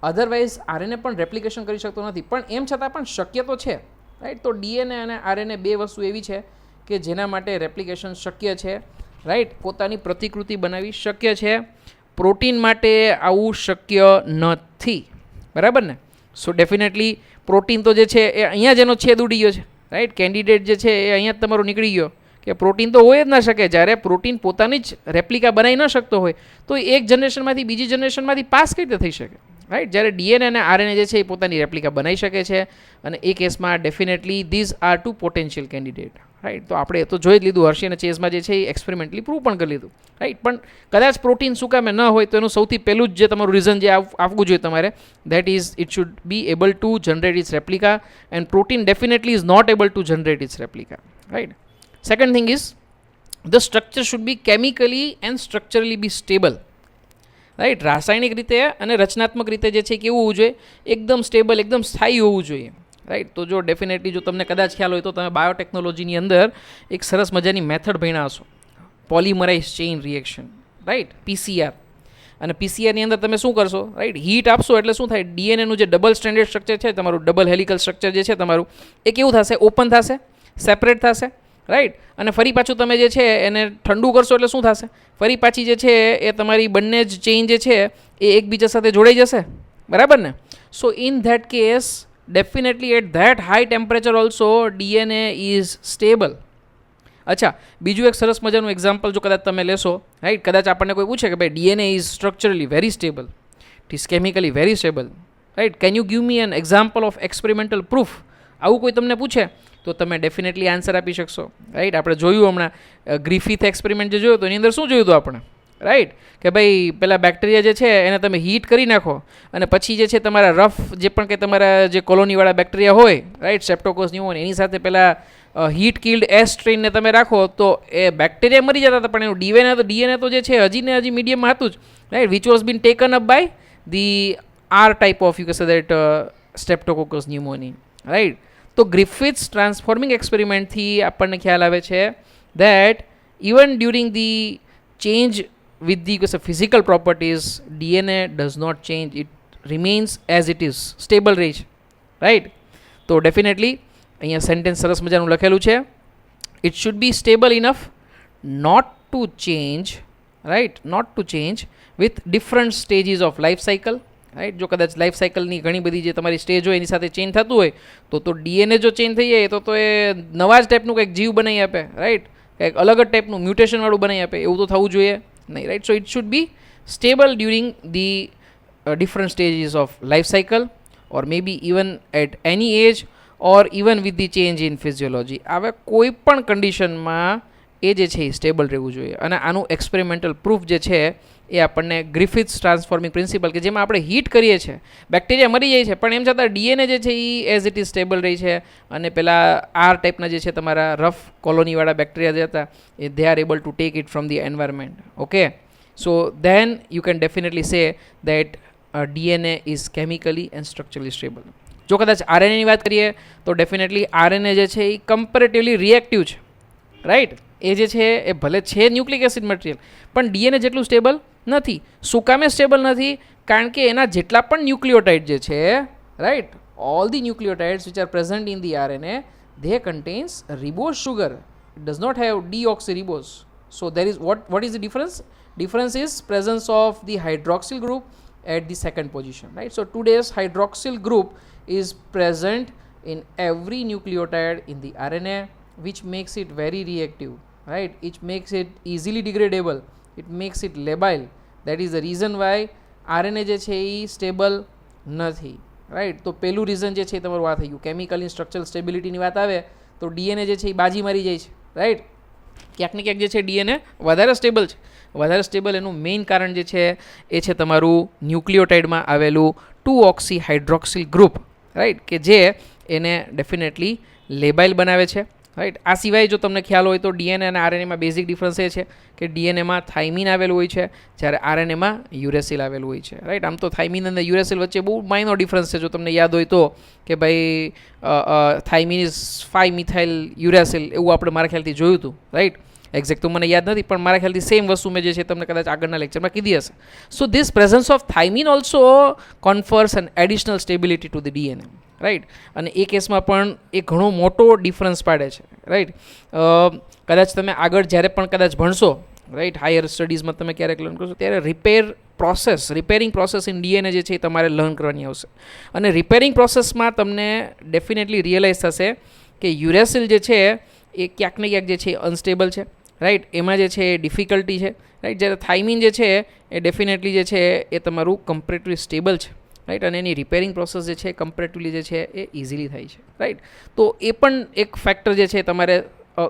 અધરવાઇઝ આરએનએ પણ રેપ્લિકેશન કરી શકતો નથી, પણ એમ છતાં પણ શક્ય તો છે, રાઈટ. તો ડીએનએ અને આરએનએ બે વસ્તુ એવી છે કે જેના માટે રેપ્લિકેશન શક્ય છે, રાઈટ. પોતાની પ્રતિકૃતિ બનાવી શક્ય છે. પ્રોટીન માટે આવું શક્ય નથી, બરાબર ને. સો ડેફિનેટલી પ્રોટીન તો જે છે એ અહીંયા જ એનો છેદ ઉડી ગયો છે, રાઈટ. કેન્ડિડેટ જે છે એ અહીંયા જ તમારો નીકળી ગયો કે પ્રોટીન તો હોય જ ના શકે. જ્યારે પ્રોટીન પોતાની જ રેપ્લિકા બનાવી ન શકતો હોય તો એક જનરેશનમાંથી બીજી જનરેશનમાંથી પાસ કઈ રીતે થઈ શકે, રાઈટ. જ્યારે ડીએનએ અને આરએનએ જે છે એ પોતાની રેપ્લિકા બનાવી શકે છે, અને એ કેસમાં definitely these are two potential candidate, right. તો આપણે એ તો જોઈ જ લીધું, હર્શી અને ચેઝમાં જે છે એ એક્સપેરિમેન્ટલી પ્રૂવ પણ કરી લીધું, રાઈટ. પણ કદાચ પ્રોટીન શું કામે ન હોય તો એનું સૌથી પહેલું જ જે તમારું રીઝન જે આપવું જોઈએ તમારે, that is it should be able to generate its replica, and protein definitely is not able to generate its replica, right. Second thing is the structure should be chemically and structurally be stable, right. રાસાયણિક રીતે અને રચનાત્મક રીતે જે છે કેવું હોવું જોઈએ, એકદમ સ્ટેબલ, એકદમ સ્થાયી હોવું જોઈએ, રાઈટ. તો જો ડેફિનેટલી જો તમને કદાચ ખ્યાલ હોય તો તમે બાયોટેકનોલોજીની અંદર એક સરસ મજાની મેથડ ભણ્યા હશો, polymerise chain reaction, right, PCR. અને પીસીઆરની અંદર તમે શું કરશો, રાઈટ, હીટ આપશો એટલે શું થાય, ડીએનએનું જે ડબલ સ્ટ્રેન્ડેડ સ્ટ્રક્ચર છે તમારું, ડબલ હેલિકલ સ્ટ્રક્ચર જે છે તમારું, એ કેવું થશે, ઓપન થશે, સેપરેટ થશે, રાઈટ. અને ફરી પાછું તમે જે છે એને ઠંડુ કરશો એટલે શું થશે, ફરી પાછી જે છે એ તમારી બંને જ ચેઇન જે છે એ એકબીજા સાથે જોડાઈ જશે, બરાબર ને. So in that case definitely at that high temperature also DNA is stable. અચ્છા, બીજું એક સરસ મજાનું એક્ઝામ્પલ જો કદાચ તમે લેશો, રાઈટ, કદાચ આપણને કોઈ પૂછે કે ભાઈ DNA is structurally very stable, it is chemically very stable, right, can you give me an example of experimental proof, આવું કોઈ તમને પૂછે તો તમે ડેફિનેટલી આન્સર આપી શકશો, રાઈટ. આપણે જોયું હમણાં ગ્રિફિથ એક્સપેરિમેન્ટ જે જોયું તો એની અંદર શું જોયું હતું આપણે, રાઈટ, કે ભાઈ પેલા બેક્ટેરિયા જે છે એને તમે હીટ કરી નાખો અને પછી જે છે તમારા રફ જે પણ કે તમારા જે કોલોનીવાળા બેક્ટેરિયા હોય, રાઈટ, સ્ટ્રેપ્ટોકોકસ ન્યુમોનિયા, એની સાથે પેલા હીટ કિલ્ડ એસ સ્ટ્રેનને તમે રાખો તો એ બેક્ટેરિયા મરી જતા હતા, પણ એનું ડીએનએ તો જે છે હજી ને હજી મીડિયમમાં હતું જ, right, which was been taken up by the R type of you can say that સ્ટ્રેપ્ટોકોકસ ન્યુમોની, right. તો ગ્રિફિથ્સ ટ્રાન્સફોર્મિંગ એક્સપેરિમેન્ટથી આપણને ખ્યાલ આવે છે that even during the change with the physical properties, DNA does not change, it remains as it is, stable રહે છે, right. તો definitely અહીંયા sentence સરસ મજાનું લખેલું છે, it should be stable enough not to change, right, not to change with different stages of life cycle, right. જો કદાચ લાઈફ સાયકલની ઘણી બધી જે તમારી સ્ટેજ હોય એની સાથે ચેન્જ થતું હોય તો ડીએનએ જો ચેન્જ થઈ જાય તો એ નવા જ ટાઈપનું કંઈક જીવ બનાવી આપે, રાઈટ, કંઈક અલગ જ ટાઈપનું મ્યુટેશનવાળું બનાવી આપે, એવું તો થવું જોઈએ નહીં, right. So it should be stable during the different stages of life cycle or May B even at any age or even with the change in physiology. હવે કોઈ પણ કન્ડિશનમાં એ જે છે એ સ્ટેબલ રહેવું જોઈએ. અને આનું એક્સપેરિમેન્ટલ પ્રૂફ જે છે એ આપણને ગ્રિફિથ્સ ટ્રાન્સફોર્મિંગ પ્રિન્સિપલ, કે જેમાં આપણે હીટ કરીએ છીએ, બેક્ટેરિયા મરી જાય છે પણ એમ છતાં ડીએનએ જે છે એ એઝ ઇટ ઇઝ સ્ટેબલ રહી છે, અને પેલા આર ટાઈપના જે છે તમારા રફ કોલોનીવાળા બેક્ટેરિયા જે હતા એ they are able to take it from the environment. Okay, so then you can definitely say that DNA is chemically and structurally stable. જો કદાચ આરએનએની વાત કરીએ તો ડેફિનેટલી આરએનએ જે છે એ કમ્પેરેટિવલી રિએક્ટિવ છે, રાઈટ. એ જે છે એ ભલે છે ન્યુક્લિક એસિડ મટીરિયલ પણ ડીએનએ જેટલું સ્ટેબલ નથી. શું કામે સ્ટેબલ નથી? કારણ કે એના જેટલા પણ ન્યુક્લિયોટાઇડ જે છે, right, all the nucleotides which are present in the RNA they contains ribose sugar, it does not have deoxyribose. So there is what is the difference? Difference is presence of the hydroxyl group at the second position, right. So today's hydroxyl group is present in every nucleotide in the RNA, which makes it very reactive, right. It makes it easily degradable, it makes it labile. That is the reason why RNA જે છે એ stable નથી, right. તો પહેલું reason જે છે તમારું આ થઈ ગયું. કેમિકલ ઇન સ્ટ્રક્ચરલ સ્ટેબિલિટીની વાત આવે તો ડીએનએ જે છે એ બાજી મારી જાય છે, રાઈટ. ક્યાંક ને ક્યાંક જે છે ડીએનએ વધારે સ્ટેબલ છે. વધારે સ્ટેબલ એનું મેઇન કારણ જે છે એ છે તમારું ન્યુક્લિયોટાઇડમાં આવેલું 2 હાઇડ્રોક્સિલ ગ્રુપ, રાઈટ, કે જે એને ડેફિનેટલી લેબાઇલ બનાવે છે, રાઈટ. આ સિવાય જો તમને ખ્યાલ હોય તો ડીએનએ અને આરએનએમાં બેઝિક ડિફરન્સ એ છે કે ડીએનએમાં થાઇમિન આવેલું હોય છે જ્યારે આરએનએમાં યુરેસિલ આવેલું હોય છે, રાઈટ. આમ તો થાઇમિન અને યુરેસિલ વચ્ચે બહુ માઇનોર ડિફરન્સ છે. જો તમને યાદ હોય તો કે ભાઈ થાઇમિન ઇઝ 5 મિથાઇલ યુરેસિલ એવું આપણે મારા ખ્યાલથી જોયું હતું, રાઈટ. એક્ઝેક્ટ તો મને યાદ નથી પણ મારા ખ્યાલથી સેમ વસ્તુ મેં જે છે તમને કદાચ આગળના લેક્ચરમાં કીધી હશે. So this presence of thymine also confers an additional stability to the DNA, right. અને એ કેસમાં પણ એ ઘણો મોટો ડિફરન્સ પાડે છે, રાઈટ. કદાચ તમે આગળ જ્યારે પણ કદાચ ભણશો, રાઈટ, હાયર સ્ટડીઝમાં તમે ક્યારેક લર્ન કરશો ત્યારે રિપેરિંગ પ્રોસેસ ઇન ડીએનએ જે છે એ તમારે લર્ન કરવાની આવશે. અને રિપેરિંગ પ્રોસેસમાં તમને ડેફિનેટલી રિયલાઇઝ થશે કે યુરેસિલ જે છે એ ક્યાંક ને ક્યાંક જે છે અનસ્ટેબલ છે, રાઈટ. એમાં જે છે એ ડિફિકલ્ટી છે, રાઈટ. જ્યારે થાઇમિન જે છે એ ડેફિનેટલી જે છે એ તમારું કમ્પેરેટિવલી સ્ટેબલ છે, રાઈટ. અને એની રિપેરિંગ પ્રોસેસ જે છે કમ્પેરેટિવલી જે છે એ ઇઝીલી થાય છે, રાઈટ. તો એ પણ એક ફેક્ટર જે છે તમારે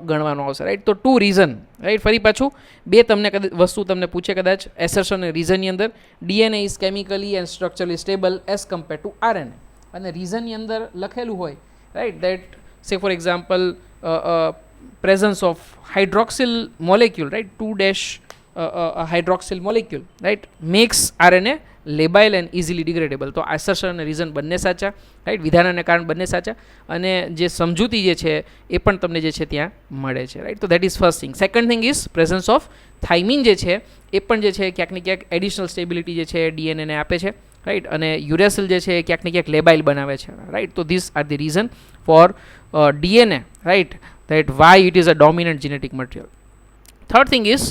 ગણવાનો આવશે, રાઈટ. તો 2 રીઝન, રાઈટ. ફરી પાછું બે તમને કદાચ વસ્તુ તમને પૂછે કદાચ એસર્શન અને રીઝનની અંદર, DNA is chemically and structurally stable as compare to RNA, અને રીઝનની અંદર લખેલું હોય, right, that say for example presence of hydroxyl molecule, right, 2 hydroxyl molecule, right, makes RNA labile and easily degradable. તો એસર્શન અને રીઝન બંને સાચા, right, વિધાન અને કારણ બંને સાચા, અને જે સમજૂતી જે છે એ પણ તમને જે છે ત્યાં મળે છે, રાઈટ. તો that is first thing. Second thing is presence of thiamine જે છે એ પણ જે છે ક્યાંક ને ક્યાંક એડિશનલ સ્ટેબિલિટી જે છે ડીએનએને આપે છે, રાઈટ, અને યુરેસિલ જે છે એ ક્યાંક ને ક્યાંક લેબાઇલ બનાવે છે, રાઈટ. તો this are the reason four DNA, right, that why it is a dominant genetic material. Third thing is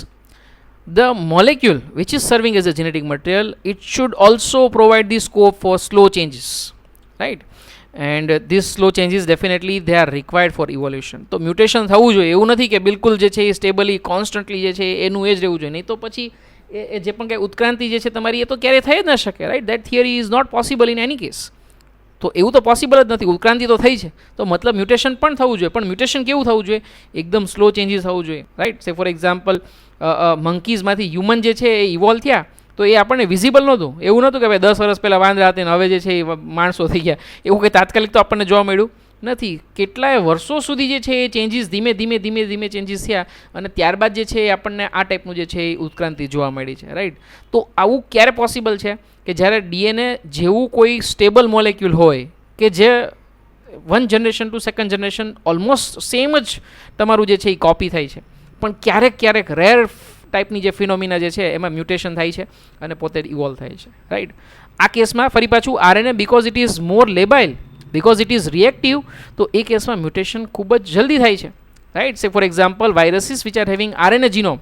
the molecule which is serving as a genetic material, it should also provide the scope for slow changes, right, and these slow changes definitely they are required for evolution. તો mutation થવું જોઈએ, એવું નથી કે બિલકુલ જે છે એ સ્ટેબલી constantly જે છે એનું એ જ રહેવું જોઈએ, નહીં તો પછી એ જે પણ કંઈ ઉત્ક્રાંતિ જે છે તમારી એ તો ક્યારેય થઈ જ ન શકે, right. That theory is not possible in any case. તો એવું તો પોસિબલ જ નથી. ઉત્ક્રાંતિ તો થઈ છે તો મતલબ મ્યુટેશન પણ થવું જોઈએ, પણ મ્યુટેશન કેવું થવું જોઈએ? એકદમ સ્લો ચેન્જીસ થવું જોઈએ, રાઈટ. સે ફોર એક્ઝામ્પલ મંકીઝમાંથી હ્યુમન જે છે એ ઇવોલ્વ થયા તો એ આપણને વિઝિબલ નહોતું. એવું નહોતું કે ભાઈ 10 વર્ષ પહેલાં વાંદરા હતા ને હવે જે છે એ માણસો થઈ ગયા, એવું કંઈ તાત્કાલિક તો આપણને જોવા મળ્યું નથી. કેટલાય વર્ષો સુધી જે છે એ ચેન્જીસ ધીમે ધીમે ચેન્જીસ થયા અને ત્યારબાદ જે છે એ આપણને આ ટાઈપનું જે છે એ ઉત્ક્રાંતિ જોવા મળી છે, રાઈટ. તો આવું ક્યારે પોસિબલ છે? કે જ્યારે ડીએનએ જેવું કોઈ સ્ટેબલ મોલેક્યુલ હોય કે જે one generation to second generation almost same જ તમારું જે છે એ કોપી થાય છે, પણ ક્યારેક રેર ટાઈપની જે ફિનોમિના જે છે એમાં મ્યુટેશન થાય છે અને પોતે ઇવોલ્વ થાય છે, રાઈટ. આ કેસમાં ફરી પાછું RNA because it is more labile, because it is reactive, તો એ કેસમાં મ્યુટેશન ખૂબ જ જલ્દી થાય છે, રાઈટ. સે for example viruses which are having RNA genome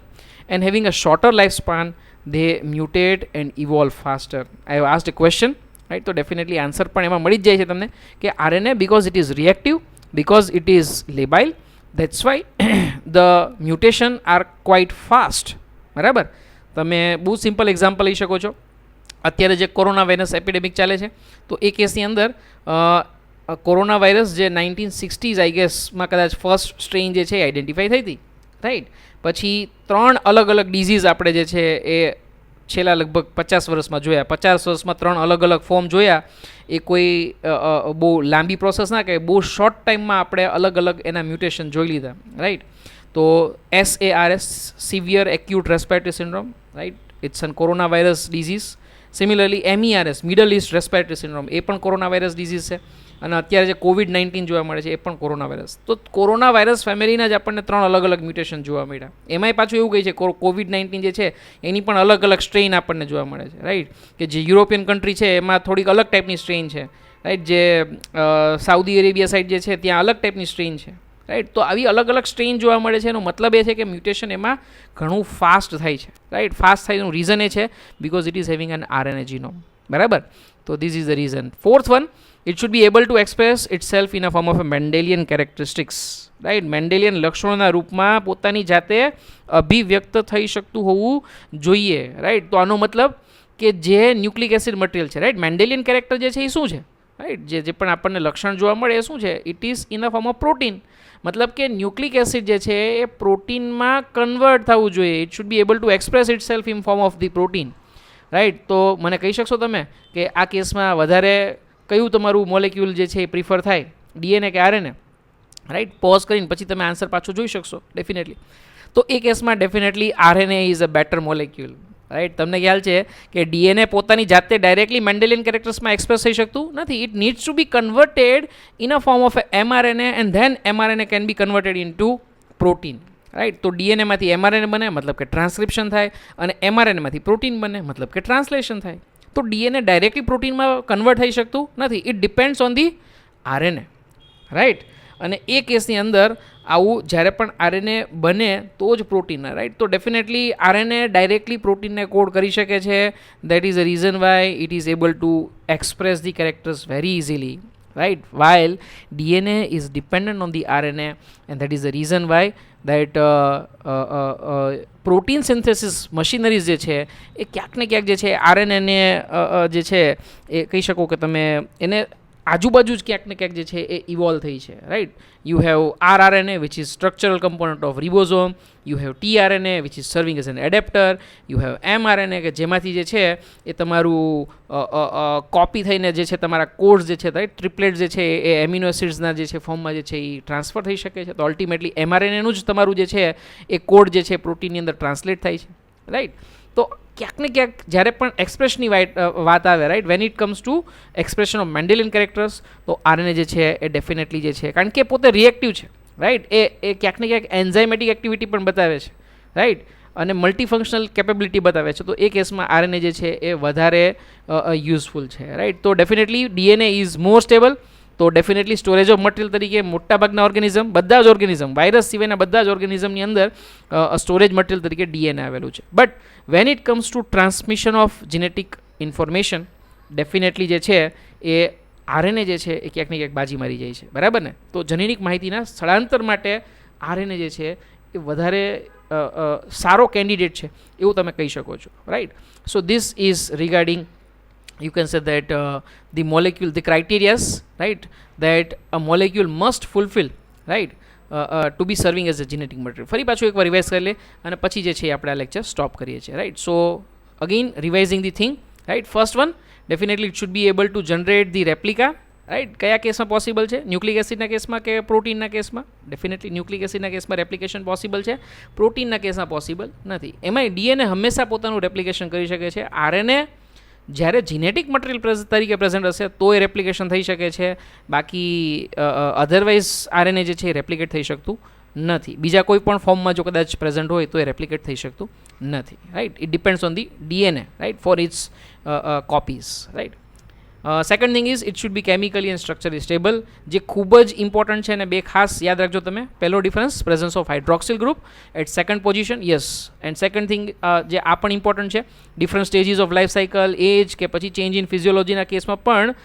and having a sorter life span, they mutate and evolve faster. I have asked a question, right? તો definitely answer પણ એમાં મળી જ જાય છે તમને કે RNA because it is reactive, because it is labile, that's why the mutation are quite fast. બરાબર. તમે બહુ સિમ્પલ એક્ઝામ્પલ લઈ શકો છો. અત્યારે જે કોરોના વાયરસ એપિડેમિક ચાલે છે તો એ કેસની અંદર કોરોના વાયરસ જે 1960s આઈ ગેસમાં કદાચ ફર્સ્ટ સ્ટ્રેઇન જે છે એ આઈડેન્ટિફાઈ થઈ હતી, રાઈટ. પછી 3 અલગ અલગ ડિઝીઝ આપણે જે છે એ છેલ્લા લગભગ 50 વર્ષમાં જોયા. 50 વર્ષમાં 3 અલગ અલગ ફોર્મ જોયા. એ કોઈ બહુ લાંબી પ્રોસેસ ના કહેવાય, બહુ શોર્ટ ટાઈમમાં આપણે અલગ અલગ એના મ્યુટેશન જોઈ લીધા, રાઈટ. તો SARS severe acute respiratory syndrome, right, it's an corona virus disease. Similarly MERS middle east respiratory syndrome એ પણ કોરોના વાયરસ ડિઝીઝ છે. અને અત્યારે જે COVID-19 જોવા મળે છે એ પણ કોરોના વાયરસ. તો કોરોના વાયરસ ફેમિલીના જ આપણને 3 અલગ અલગ મ્યુટેશન જોવા મળ્યા. એમાંય પાછું એવું કહે છે COVID-19 જે છે એની પણ અલગ અલગ સ્ટ્રેઇન આપણને જોવા મળે છે, રાઈટ. કે જે યુરોપિયન કન્ટ્રી છે એમાં થોડીક અલગ ટાઈપની સ્ટ્રેઇન છે, રાઈટ. જે સાઉદી અરેબિયા સાઈડ જે છે ત્યાં અલગ ટાઈપની સ્ટ્રેઇન છે, રાઈટ. તો આવી અલગ અલગ સ્ટ્રેઇન જોવા મળે છે. એનો મતલબ એ છે કે મ્યુટેશન એમાં ઘણું ફાસ્ટ થાય છે, રાઈટ. ફાસ્ટ થાયનું રીઝન એ છે because it is having an RNA genome, બરાબર. તો this is the reason. Fourth one, it should be able to express itself in a form of a Mendelian characteristics, right. Mendelian લક્ષણોના રૂપમાં પોતાની જાતે અભિવ્યક્ત થઈ શકતું હોવું જોઈએ, રાઈટ. તો આનો મતલબ કે જે ન્યુક્લિક એસિડ મટીરિયલ છે, રાઈટ, મેન્ડેલિયન કેરેક્ટર જે છે એ શું છે, રાઈટ. જે પણ આપણને લક્ષણ જોવા મળે એ શું છે? It is in a form of protein. મતલબ કે ન્યુક્લિક એસિડ જે છે એ પ્રોટીનમાં કન્વર્ટ થવું જોઈએ. It should be able two express it self in form of the protein, right. તો મને કહી શકશો તમે કે આ કેસમાં વધારે કયું તમારું મોલેક્યુલ જે છે એ પ્રિફર થાય, ડીએનએ કે આરએનએ, રાઈટ. પોઝ કરીને પછી તમે આન્સર પાછો જોઈ શકશો ડેફિનેટલી. તો એ કેસમાં definitely RNA is a better molecule, right. તમને ખ્યાલ છે કે ડીએનએ પોતાની જાતે ડાયરેક્ટલી મેન્ડેલિયન કેરેક્ટર્સમાં એક્સપ્રેસ થઈ શકતું નથી. It needs to be converted in a form of mRNA and then mRNA can be converted into protein, right. તો ડીએનએમાંથી mRNA બને મતલબ કે ટ્રાન્સક્રિપ્શન થાય, અને mRNAમાંથી પ્રોટીન બને મતલબ કે ટ્રાન્સલેશન થાય. તો ડીએનએ ડાયરેક્ટલી પ્રોટીનમાં કન્વર્ટ થઈ શકતું નથી. It depends on the RNA, right. અને એ કેસની અંદર આવું જ્યારે પણ આરએનએ બને તો જ પ્રોટીન, રાઈટ. તો ડેફિનેટલી આરએનએ ડાયરેક્ટલી પ્રોટીનને કોડ કરી શકે છે. That is a reason Y it is able to express the characters very easily, right, while DNA is dependent on the RNA, and that is the reason why that protein synthesis machineries જે છે એ ક્યાંક ને ક્યાંક જે છે RNA ને જે છે એ કહી શકો કે તમે એને આજુબાજુ જ ક્યાંક ને ક્યાંક જે છે એ ઇવોલ્વ થઈ છે, right. You have rRNA which is structural component of ribosome, you have tRNA which is serving as an adapter, you have mRNA કે જેમાંથી જે છે એ તમારું કોપી થઈને જે છે તમારા કોડ્સ જે છે, રાઈટ, ટ્રિપલેટ જે છે એ એમિનો એસિડ્સના જે છે ફોર્મમાં જે છે એ ટ્રાન્સફર થઈ શકે છે. તો અલ્ટિમેટલી mRNAનું જ તમારું જે છે એ કોડ જે છે પ્રોટીનની અંદર ટ્રાન્સલેટ થાય છે, રાઈટ. તો ક્યાંક ને ક્યાંક જ્યારે પણ એક્સપ્રેશનની વાત આવે, right, van it comes two expression of Mendelian characters, તો આરએનએ જે છે એ ડેફિનેટલી જે છે, કારણ કે પોતે રિએક્ટિવ છે, રાઈટ, એ ક્યાંક ને ક્યાંક એન્ઝાઇમેટિક એક્ટિવિટી પણ બતાવે છે, રાઈટ, અને મલ્ટીફંક્શનલ કેપેબિલિટી બતાવે છે. તો એ કેસમાં આરએનએ જે છે એ વધારે યુઝફુલ છે, રાઈટ. તો definitely DNA is more stable. તો ડેફિનેટલી સ્ટોરેજ ઓફ મટીરિયલ તરીકે મોટાભાગના ઓર્ગેનિઝમ, બધા જ ઓર્ગેનિઝમ, વાયરસ સિવાયના બધા જ ઓર્ગેનિઝમની અંદર સ્ટોરેજ મટીરિયલ તરીકે ડીએનએ આવેલું છે. But when it comes to transmission of genetic information, definitely જે છે એ આરએનએ જે છે એ ક્યાંક ને ક્યાંક બાજી મારી જાય છે, બરાબર ને. તો જનીનિક માહિતીના સ્થળાંતર માટે આરએનએ જે છે એ વધારે સારો કેન્ડિડેટ છે એવું તમે કહી શકો છો, right. So this is regarding, you can say that the molecule, the criterias, right, that a molecule must fulfill, right, to be serving as a genetic material. ફરી પાછું એકવાર રિવાઇઝ કરી લે અને પછી જે છે એ આપણે આ લેક્ચર સ્ટોપ કરીએ છીએ, right. So again revising the thing, right. First one, definitely it should be able to generate the replica, right. કયા કેસમાં પોસિબલ છે? ન્યુક્લિક એસિડના કેસમાં કે પ્રોટીનના કેસમાં? ડેફિનેટલી ન્યુક્લિક એસિડના કેસમાં રેપ્લિકેશન પોસિબલ છે, પ્રોટીનના કેસમાં પોસિબલ નથી. એમાંય ડીએનએ હંમેશા પોતાનું રેપ્લિકેશન કરી શકે છે. આરએનએ જ્યારે જીનેટિક મટીરિયલ તરીકે પ્રેઝન્ટ હશે તો એ રેપ્લિકેશન થઈ શકે છે, બાકી અધરવાઇઝ આરએનએ જે છે એ રેપ્લિકેટ થઈ શકતું નથી. બીજા કોઈ પણ ફોર્મમાં જો કદાચ પ્રેઝન્ટ હોય તો એ રેપ્લિકેટ થઈ શકતું નથી, right. It depends on the DNA, right, for its copies, right. Second thing is it should be chemically and structurally stable, જે ખૂબ જ ઇમ્પોર્ટન્ટ છે. અને બે ખાસ યાદ રાખજો તમે. પહેલો difference, presence of hydroxyl group at second position, yes. And second thing જે આ પણ ઇમ્પોર્ટન્ટ છે, different stages of life cycle, એજ કે પછી ચેન્જ ઇન ફિઝિયોલોજીના કેસમાં પણ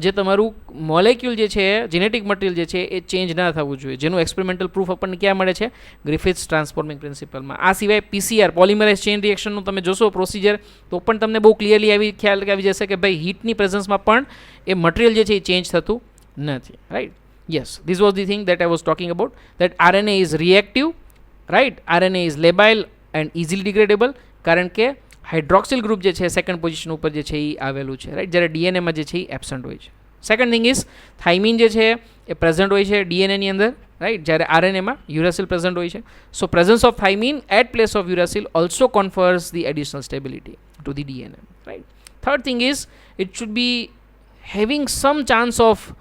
જે તમારું મોલેક્યુલ જે છે, જેનેટિક મટીરિયલ જે છે એ ચેન્જ ના થવું જોઈએ, જેનું એક્સપેરિમેન્ટલ પ્રૂફ આપણને ક્યાં મળે છે? Griffiths transforming પ્રિન્સિપલમાં. આ સિવાય પીસીઆર, પોલિમરાઇઝ ચેઇન રિએક્શનનું તમે જોશો પ્રોસિજર, તો પણ તમને બહુ ક્લિયરલી ખ્યાલ આવી જશે કે ભાઈ હીટની પ્રેઝન્સમાં પણ એ મટીરિયલ જે છે એ ચેન્જ થતું નથી, right. Yes, this was the thing that I was talking about, that RNA is reactive, right. RNA is labile and easily degradable, કારણ કે હાઇડ્રોક્સિલ ગ્રુપ જે છે સેકન્ડ પોઝિશન ઉપર જે છે એ આવેલું છે, રાઈટ. જ્યારે ડીએનએમાં જે છે એ એબસન્ટ હોય છે. સેકન્ડ થિંગ ઇઝ થાઇમિન જે છે એ પ્રેઝન્ટ હોય છે ડીએનએની અંદર, રાઈટ, જ્યારે આરએનએમાં યુરાસિલ પ્રેઝન્ટ હોય છે. So presence of thymine at place of uracil also confers the additional stability to the DNA, right. Third thing is it should be having some chance of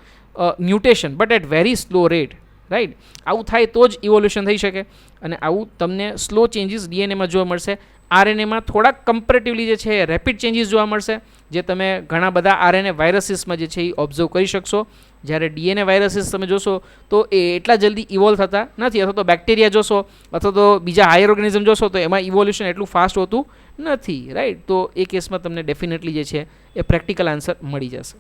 mutation but at very slow rate, right. આવું થાય તો જ evolution થઈ શકે, અને આવું તમને slow changes ડીએનએમાં જોવા મળશે. આરએનએમાં થોડાક કમ્પેરેટિવલી જે છે રેપિડ ચેન્જીસ જોવા મળશે, જે તમે ઘણા બધા આરએનએ વાયરસીસમાં જે છે એ ઓબ્ઝર્વ કરી શકશો. જ્યારે ડીએનએ વાયરસીસ તમે જોશો તો એ એટલા જલ્દી ઇવોલ્વ થતા નથી, અથવા તો બેક્ટેરિયા જોશો અથવા તો બીજા હાયર ઓર્ગેનિઝમ જોશો તો એમાં ઇવોલ્યુશન એટલું ફાસ્ટ હોતું નથી, રાઈટ. તો એ કેસમાં તમને ડેફિનેટલી જે છે એ પ્રેક્ટિકલ આન્સર મળી જશે.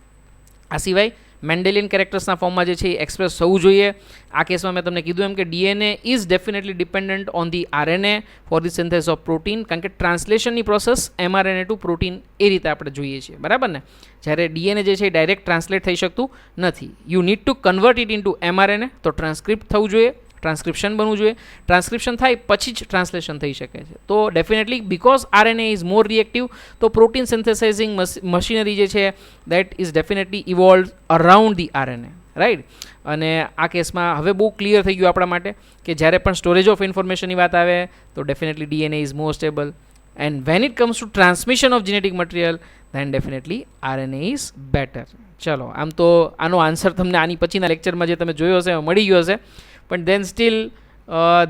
આ સિવાય મેન્ડેલિયન કેરેક્ટર્સના ફોર્મમાં જે છે એ એક્સપ્રેસ થવું જોઈએ. આ કેસમાં મેં તમને કીધું એમ કે DNA is definitely dependent on the RNA for the synthesis of protein, કારણ કે ટ્રાન્સલેશનની પ્રોસેસ એમઆરએનએ ટુ પ્રોટીન એ રીતે આપણે જોઈએ છીએ, બરાબર ને. જ્યારે ડીએનએ જે છે એ ડાયરેક્ટ ટ્રાન્સલેટ થઈ શકતું નથી. You need to convert it into mRNA, તો ટ્રાન્સક્રિપ્ટ થવું જોઈએ, ટ્રાન્સક્રિપ્શન બનવું જોઈએ. ટ્રાન્સક્રિપ્શન થાય પછી જ ટ્રાન્સલેશન થઈ શકે છે. તો definitely because RNA is more reactive, તો પ્રોટીન સિન્થેસાઇઝિંગ મશીનરી જે છે that is definitely evolve around the RNA, right. અને આ કેસમાં હવે બહુ ક્લિયર થઈ ગયું આપણા માટે કે જ્યારે પણ સ્ટોરેજ ઓફ ઇન્ફોર્મેશનની વાત આવે તો definitely DNA is more stable, and when it comes to transmission of genetic material then definitely RNA is better. ચલો, આમ તો આનો આન્સર તમને આની પછીના લેક્ચરમાં જે તમે જોયો હશે મળી ગયો હશે, પણ then still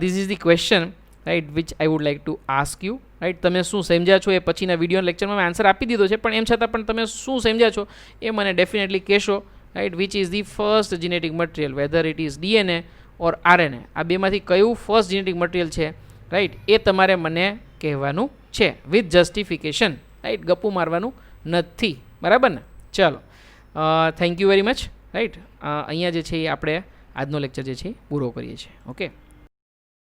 this is the question, right, which I would like to ask you, right. તમે શું સમજ્યા છો એ પછીના વિડીયો લેક્ચરમાં મેં આન્સર આપી દીધો છે, પણ એમ છતાં પણ તમે શું સમજ્યા છો એ મને ડેફિનેટલી કહેશો, right. Which is the first genetic material, weather it is DNA or RNA, આ બેમાંથી કયું ફર્સ્ટ જેનેટિક મટીરિયલ છે, રાઈટ, એ તમારે મને કહેવાનું છે વિથ જસ્ટિફિકેશન, રાઈટ. ગપ્પુ મારવાનું નથી, બરાબર ને. ચલો, thank you very much, right. અહીંયા જે છે એ આપણે આજનો લેક્ચર જે છે પૂરો કરીએ છીએ. ઓકે.